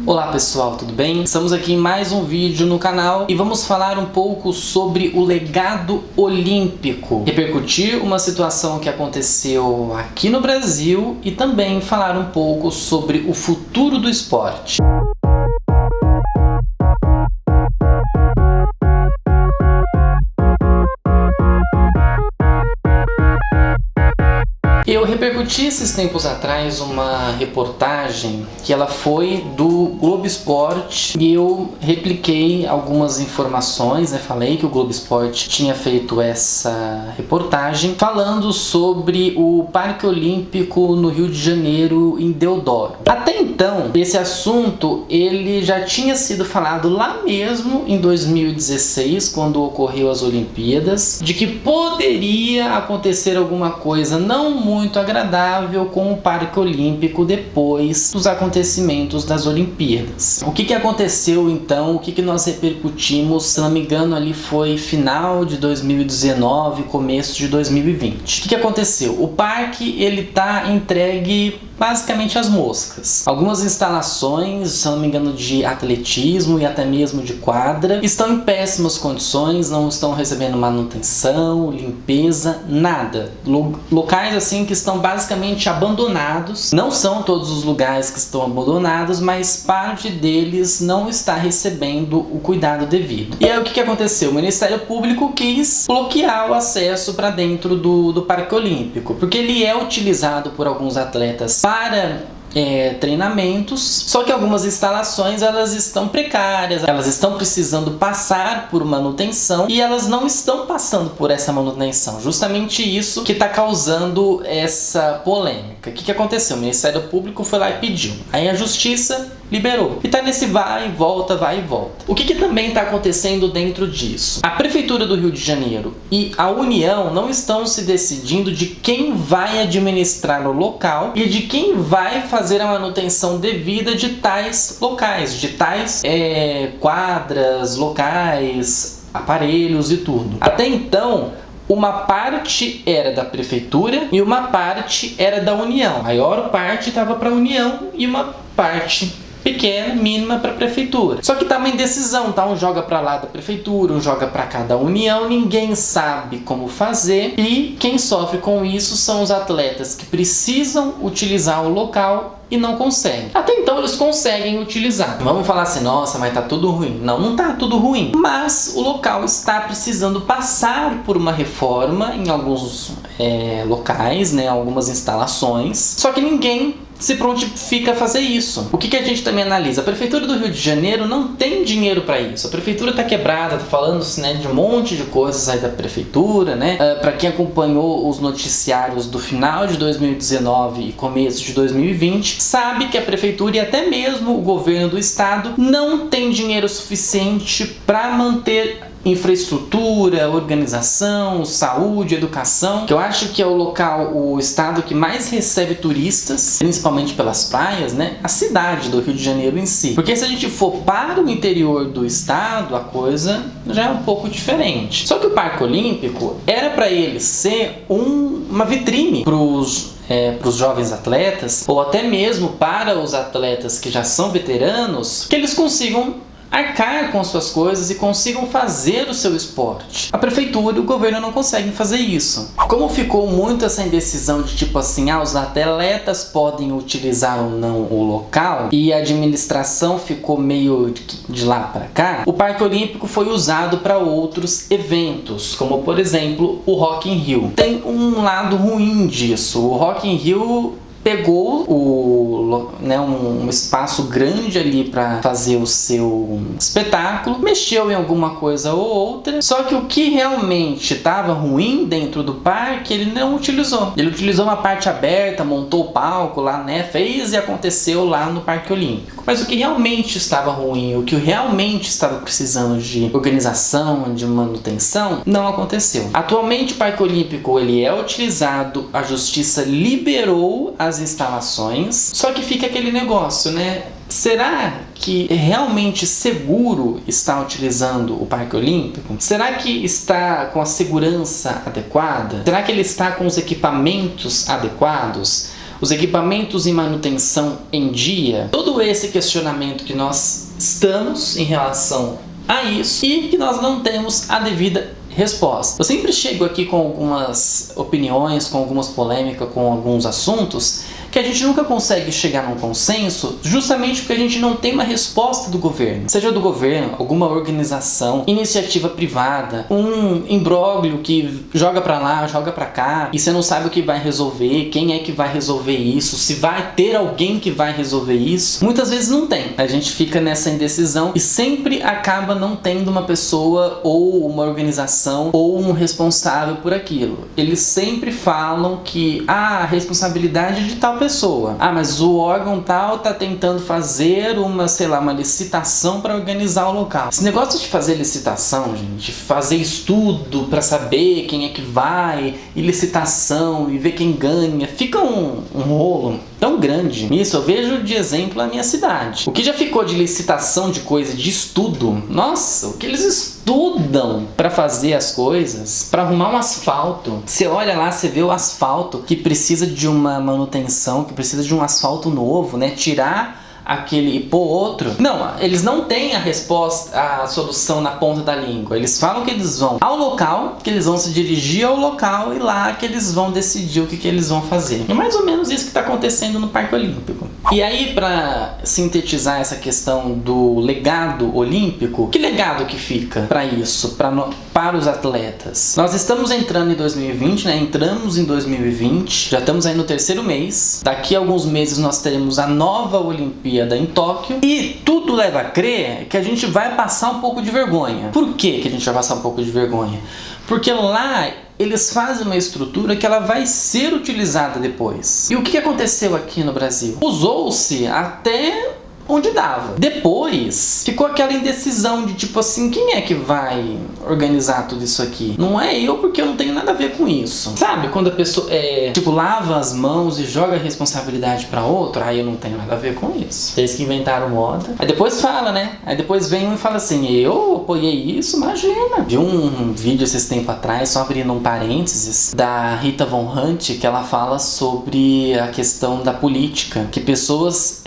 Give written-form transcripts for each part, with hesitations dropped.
Olá pessoal, tudo bem? Estamos aqui em mais um vídeo no canal e vamos falar um pouco sobre o legado olímpico, repercutir uma situação que aconteceu aqui no Brasil e também falar um pouco sobre o futuro do esporte. Eu repercuti esses tempos atrás uma reportagem que ela foi do Globo Esporte e eu repliquei algumas informações, falei que o Globo Esporte tinha feito essa reportagem falando sobre o Parque Olímpico no Rio de Janeiro, em Deodoro. Até então, esse assunto ele já tinha sido falado lá mesmo em 2016, quando ocorreu as Olimpíadas, de que poderia acontecer alguma coisa não muito agradável com o Parque Olímpico depois dos acontecimentos das Olimpíadas. O que aconteceu então? O que nós repercutimos? Se não me engano, ali foi final de 2019, começo de 2020. O que aconteceu? O parque ele tá entregue basicamente às moscas. Algumas instalações, se não me engano, de atletismo e até mesmo de quadra, estão em péssimas condições, não estão recebendo manutenção, limpeza, nada. Locais assim que estão basicamente abandonados. Não são todos os lugares que estão abandonados, mas parte deles não está recebendo o cuidado devido. E aí o que aconteceu? O Ministério Público quis bloquear o acesso para dentro do Parque Olímpico, porque ele é utilizado por alguns atletas para treinamentos, só que algumas instalações elas estão precárias, elas estão precisando passar por manutenção e elas não estão passando por essa manutenção. Justamente isso que está causando essa polêmica. O que aconteceu? O Ministério Público foi lá e pediu. Aí a Justiça liberou. E tá nesse vai e volta, vai e volta. O que também está acontecendo dentro disso? A Prefeitura do Rio de Janeiro e a União não estão se decidindo de quem vai administrar o local e de quem vai fazer a manutenção devida de tais locais, de tais quadras, locais, aparelhos e tudo. Até então, uma parte era da Prefeitura e uma parte era da União. A maior parte estava para a União e uma parte pequena, mínima, para a Prefeitura. Só que tá uma indecisão, tá? Um joga para lá da Prefeitura, um joga para cá da União, ninguém sabe como fazer e quem sofre com isso são os atletas que precisam utilizar o local e não conseguem. Até então eles conseguem utilizar. Vamos falar assim, nossa, mas tá tudo ruim. Não, não tá tudo ruim. Mas o local está precisando passar por uma reforma em alguns locais, algumas instalações. Só que ninguém se prontifica a fazer isso. O que a gente também analisa? A Prefeitura do Rio de Janeiro não tem dinheiro para isso. A Prefeitura tá quebrada, tá falando de um monte de coisas aí da Prefeitura, para quem acompanhou os noticiários do final de 2019 e começo de 2020, sabe que a Prefeitura e até mesmo o governo do estado não tem dinheiro suficiente para manter infraestrutura, organização, saúde, educação, que eu acho que é o estado que mais recebe turistas, principalmente pelas praias, a cidade do Rio de Janeiro em si. Porque se a gente for para o interior do estado, a coisa já é um pouco diferente. Só que o Parque Olímpico era para ele ser uma vitrine para os jovens atletas, ou até mesmo para os atletas que já são veteranos, que eles consigam arcar com suas coisas e consigam fazer o seu esporte. A Prefeitura e o governo não conseguem fazer isso. Como ficou muito essa indecisão de os atletas podem utilizar ou não o local e a administração ficou meio de lá para cá, o Parque Olímpico foi usado para outros eventos, como por exemplo o Rock in Rio. Tem um lado ruim disso. O Rock in Rio pegou um espaço grande ali para fazer o seu espetáculo, mexeu em alguma coisa ou outra, só que o que realmente estava ruim dentro do parque ele não utilizou. Ele utilizou uma parte aberta, montou o palco lá, fez e aconteceu lá no Parque Olímpico. Mas o que realmente estava ruim, o que realmente estava precisando de organização, de manutenção, não aconteceu. Atualmente o Parque Olímpico ele é utilizado, a Justiça liberou as instalações, só que fica aquele negócio, Será que é realmente seguro estar utilizando o Parque Olímpico? Será que está com a segurança adequada? Será que ele está com os equipamentos adequados? os equipamentos e manutenção em dia? Todo esse questionamento que nós estamos em relação a isso e que nós não temos a devida resposta. Eu sempre chego aqui com algumas opiniões, com algumas polêmicas, com alguns assuntos que a gente nunca consegue chegar num consenso, justamente porque a gente não tem uma resposta do governo. Seja do governo, alguma organização, iniciativa privada, um imbróglio que joga pra lá, joga pra cá, e você não sabe o que vai resolver, quem é que vai resolver isso, se vai ter alguém que vai resolver isso. Muitas vezes não tem. A gente fica nessa indecisão e sempre acaba não tendo uma pessoa ou uma organização ou um responsável por aquilo. Eles sempre falam que a responsabilidade é de tal pessoa. Mas o órgão tal tá tentando fazer uma licitação para organizar o local. Esse negócio de fazer licitação, gente, fazer estudo para saber quem é que vai, e licitação, e ver quem ganha, fica um rolo tão grande. Isso eu vejo de exemplo na minha cidade. O que já ficou de licitação de coisa, de estudo, nossa, o que eles estudam para fazer as coisas, para arrumar um asfalto. Você olha lá, você vê o asfalto que precisa de uma manutenção, que precisa de um asfalto novo, né? Tirar aquele e pôr outro. Não, eles não têm a resposta, a solução na ponta da língua. Eles falam que eles vão ao local, que eles vão se dirigir ao local e lá que eles vão decidir o que eles vão fazer. É mais ou menos isso que está acontecendo no Parque Olímpico. E aí, para sintetizar essa questão do legado olímpico, que legado que fica para isso, para os atletas? Nós estamos entrando em 2020, né? Entramos em 2020, já estamos aí no 3º mês. Daqui a alguns meses nós teremos a nova Olimpíada em Tóquio e tudo leva a crer que a gente vai passar um pouco de vergonha. Por que a gente vai passar um pouco de vergonha? Porque lá eles fazem uma estrutura que ela vai ser utilizada depois. E o que aconteceu aqui no Brasil? Usou-se até onde dava. Depois ficou aquela indecisão de tipo assim, quem é que vai organizar tudo isso aqui? Não é eu, porque eu não tenho nada a ver com isso. Sabe, quando a pessoa lava as mãos e joga a responsabilidade pra outro, aí eu não tenho nada a ver com isso. Eles que inventaram moda. Aí depois fala, né? Aí depois vem um e fala assim, eu apoiei isso, imagina. Vi um vídeo esses tempos atrás, só abrindo um parênteses, da Rita Von Hunt, que ela fala sobre a questão da política, que pessoas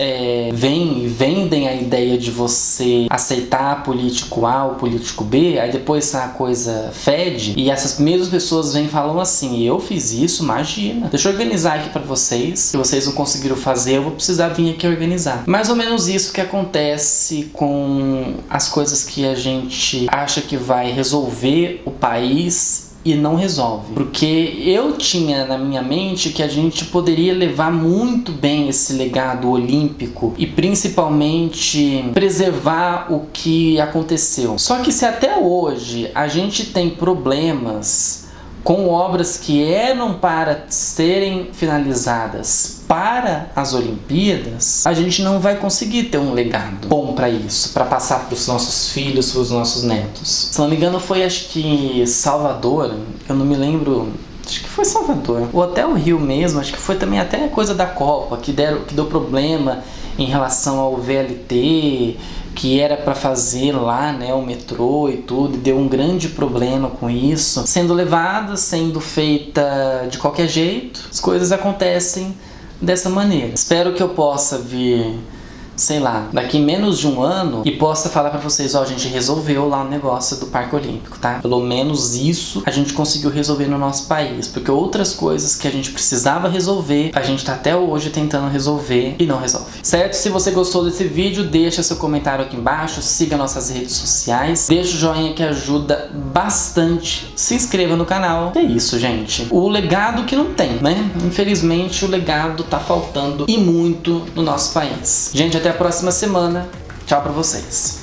vêm e vendem a ideia de você aceitar político A ou político B, aí depois a coisa fede, e essas mesmas pessoas vêm e falam assim, eu fiz isso, imagina, deixa eu organizar aqui pra vocês, se vocês não conseguiram fazer, eu vou precisar vir aqui organizar. Mais ou menos isso que acontece com as coisas que a gente acha que vai resolver o país e não resolve. Porque eu tinha na minha mente que a gente poderia levar muito bem esse legado olímpico e principalmente preservar o que aconteceu. Só que se até hoje a gente tem problemas com obras que eram para serem finalizadas para as Olimpíadas, a gente não vai conseguir ter um legado bom para isso, para passar para os nossos filhos, para os nossos netos. Se não me engano foi, acho que Salvador, eu não me lembro, acho que foi Salvador, ou até o Rio mesmo, acho que foi também até coisa da Copa, que deu problema em relação ao VLT, que era para fazer lá, né, o metrô e tudo, e deu um grande problema com isso, sendo levada, sendo feita de qualquer jeito, as coisas acontecem dessa maneira. Espero que eu possa vir, sei lá, daqui menos de um ano e possa falar pra vocês, ó, a gente resolveu lá o negócio do Parque Olímpico, tá? Pelo menos isso a gente conseguiu resolver no nosso país, porque outras coisas que a gente precisava resolver, a gente tá até hoje tentando resolver e não resolve. Certo? Se você gostou desse vídeo, deixa seu comentário aqui embaixo, siga nossas redes sociais, deixa o joinha que ajuda bastante, se inscreva no canal. É isso, gente. O legado que não tem, né? Infelizmente o legado tá faltando e muito no nosso país. Gente, até a próxima semana. Tchau pra vocês.